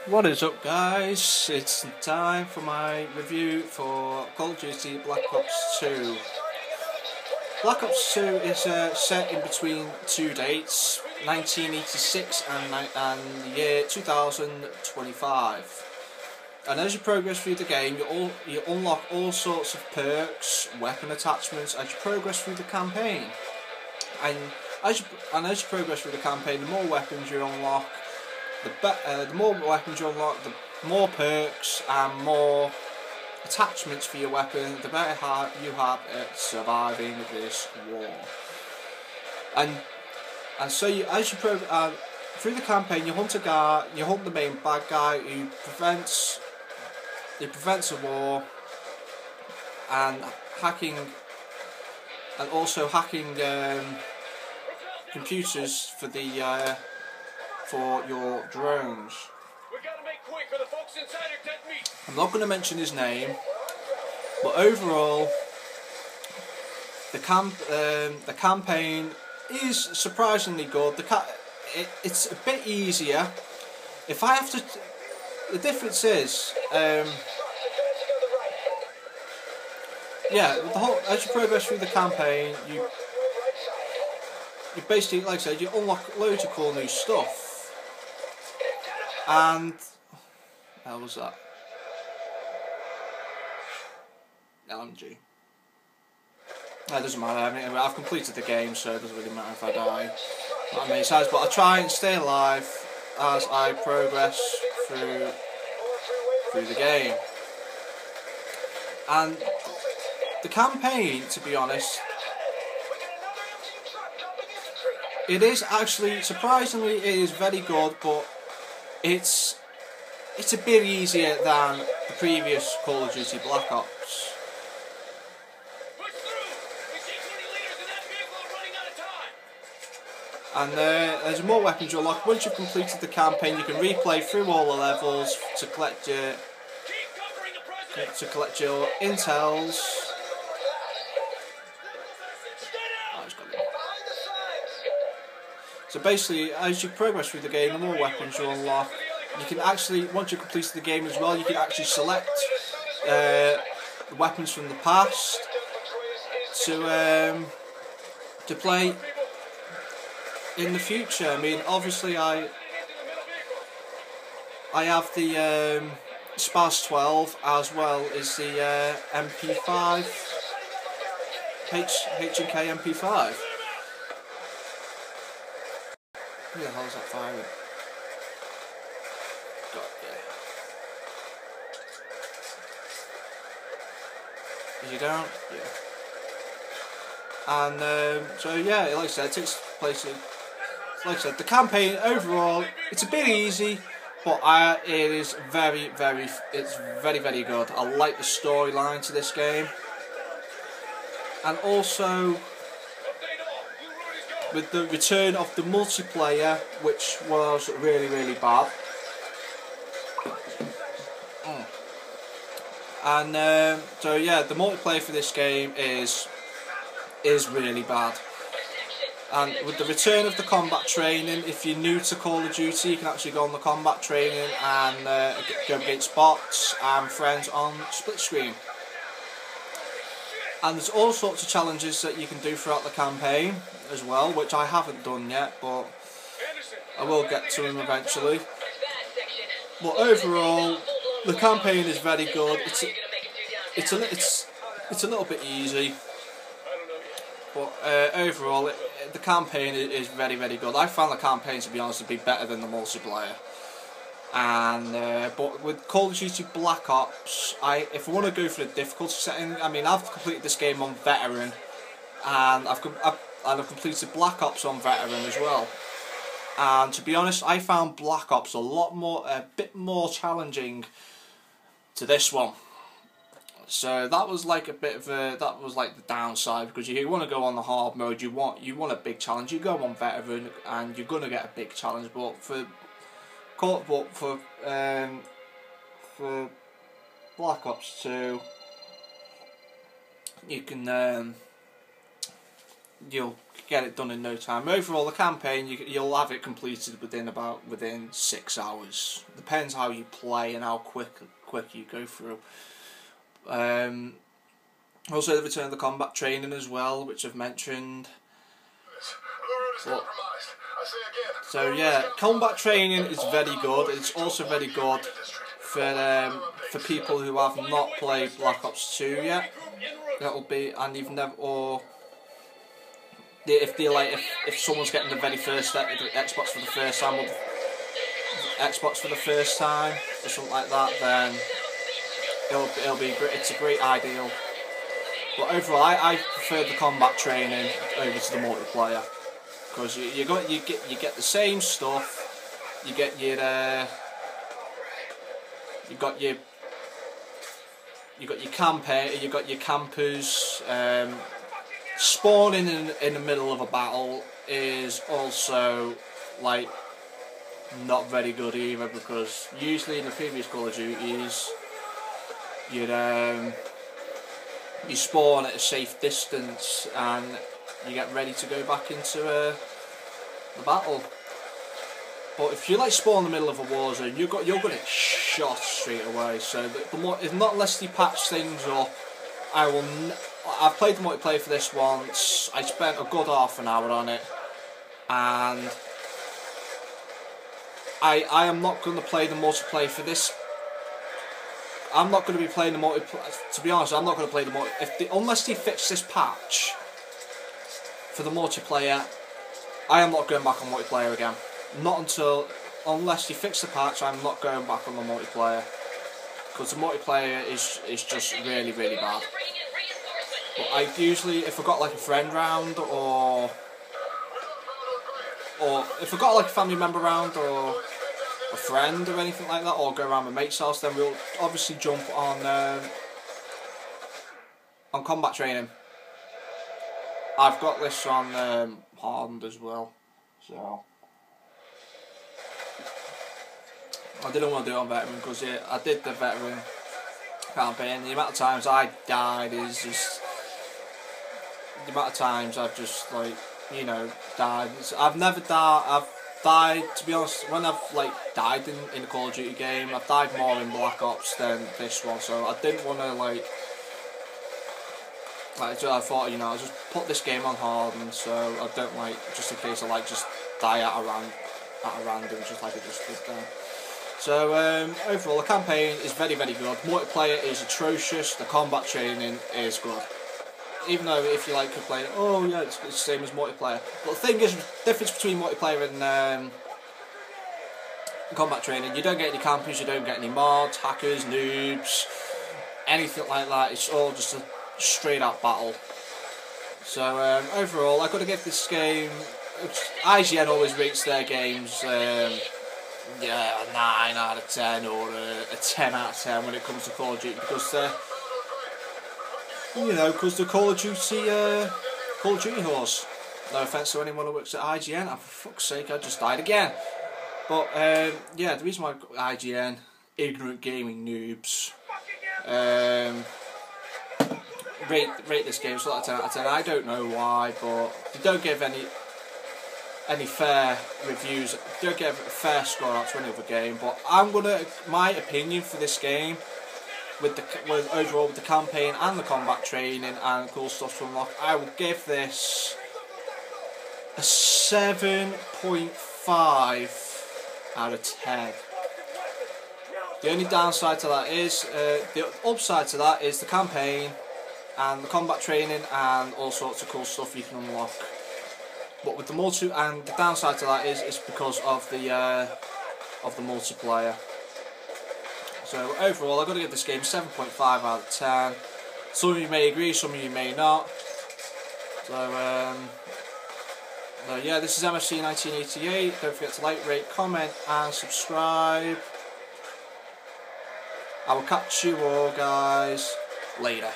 What is up, guys? It's time for my review for Call of Duty Black Ops 2. Black Ops 2 is set in between two dates, 1986 and the year 2025. And as you progress through the game, you unlock all sorts of perks, weapon attachments as you progress through the campaign. And as you progress through the campaign, the more weapons you unlock, the more weapons you unlock, the more perks and more attachments for your weapon, the better you have at surviving this war. And so through the campaign, you hunt the main bad guy who prevents a war, and also hacking computers for your drones. I'm not going to mention his name, but overall, the campaign is surprisingly good. It's a bit easier. The difference is, as you progress through the campaign, you basically, like I said, you unlock loads of cool new stuff. And how was that? LMG. That doesn't matter. I mean, I've completed the game, so it doesn't really matter if I die. Not many times, but I try and stay alive as I progress through the game. And the campaign, to be honest, it is actually, surprisingly, it is very good, but it's a bit easier than the previous Call of Duty Black Ops. And there's more weapons you unlock. Once you've completed the campaign, you can replay through all the levels to collect your intels. So basically, as you progress through the game, the more weapons you unlock. You can actually, once you've completed the game as well, you can actually select the weapons from the past to play in the future. I mean, obviously, I have the SPAS-12 as well as the MP5, H&K MP5. Who the hell is that firing? Got yeah. Is he down? Yeah. And so yeah, like I said, it takes place in, like I said, the campaign overall, it's a bit easy, but it is very good. I like the storyline to this game, and also with the return of the multiplayer, which was really bad. And so yeah, the multiplayer for this game is really bad. And with the return of the combat training, if you're new to Call of Duty, you can actually go on the combat training and go against bots and friends on split screen. And there's all sorts of challenges that you can do throughout the campaign as well, which I haven't done yet, but I will get to them eventually. But overall, the campaign is very good. It's a little bit easy, but overall, the campaign is very good. I found the campaign, to be honest, to be better than the multiplayer. And but with Call of Duty Black Ops, if I want to go for the difficulty setting, I mean, I've completed this game on veteran, and I've completed Black Ops on veteran as well. And to be honest, I found Black Ops a bit more challenging to this one. So that was like the downside, because you want to go on the hard mode, you want a big challenge, you go on veteran and you're gonna get a big challenge. But for Black Ops 2, you can you'll get it done in no time. Overall, the campaign you'll have it completed within 6 hours. Depends how you play and how quick you go through. Also, the return of the combat training as well, which I've mentioned. So yeah, combat training is very good. It's also very good for people who have not played Black Ops 2 yet. That'll be, and you've never, or if someone's getting the very first Xbox for the first time, or Xbox for the first time, or something like that, then it'll be great. It's a great ideal. But overall, I prefer the combat training over to the multiplayer, because you get the same stuff. You get your you got your campers. Spawning in the middle of a battle is also like not very good either, because usually in the previous Call of Duties you spawn at a safe distance and you get ready to go back into the battle. But if you spawn in the middle of a war zone, you're going to get shot straight away. So not unless they patch things up. I've played the multiplayer for this once. I spent a good half an hour on it, and I am not going to play the multiplayer for this. I'm not going to be playing the multiplayer. To be honest, I'm not going to play the multiplayer unless they fix this patch for the multiplayer. I am not going back on multiplayer again. Not unless you fix the patch. I'm not going back on the multiplayer, because the multiplayer is just really bad. But I usually, if I got a friend round, or if I got a family member round, or a friend or anything like that, or go around my mate's house, then we'll obviously jump on combat training. I've got this on Hardened as well, so I didn't want to do it on Veteran, because I did the Veteran campaign. The amount of times I died is just, the amount of times I've just died. I've never died. I've died, to be honest, when I've died in a Call of Duty game, I've died more in Black Ops than this one. So I didn't want to so I thought, I'll just put this game on hard, and so I don't just in case I just die at a random, just like I just did there. So overall, the campaign is very good. Multiplayer is atrocious. The combat training is good. Even though if you complain, oh yeah, it's the same as multiplayer. But the thing is, the difference between multiplayer and combat training, you don't get any campers, you don't get any mods, hackers, noobs, anything like that. It's all just a straight up battle. So overall, I've got to give this game. IGN always rates their games. A 9 out of 10 or a 10 out of 10 when it comes to Call of Duty, because because the Call of Duty horse. No offence to anyone who works at IGN, and for fuck's sake, I just died again. But the reason why IGN, ignorant gaming noobs, rate this game so 10 out of 10. I don't know why, but they don't give any fair reviews. Don't give a fair score out to any other game. But my opinion for this game, with overall with the campaign and the combat training and cool stuff to unlock, I will give this a 7.5 out of 10. The only downside to that is, the upside to that is the campaign and the combat training and all sorts of cool stuff you can unlock. But with the the downside to that is because of the multiplayer. So overall, I've got to give this game 7.5 out of 10. Some of you may agree, some of you may not. So yeah, this is MFC 1988. Don't forget to rate, comment, and subscribe. I will catch you all guys later.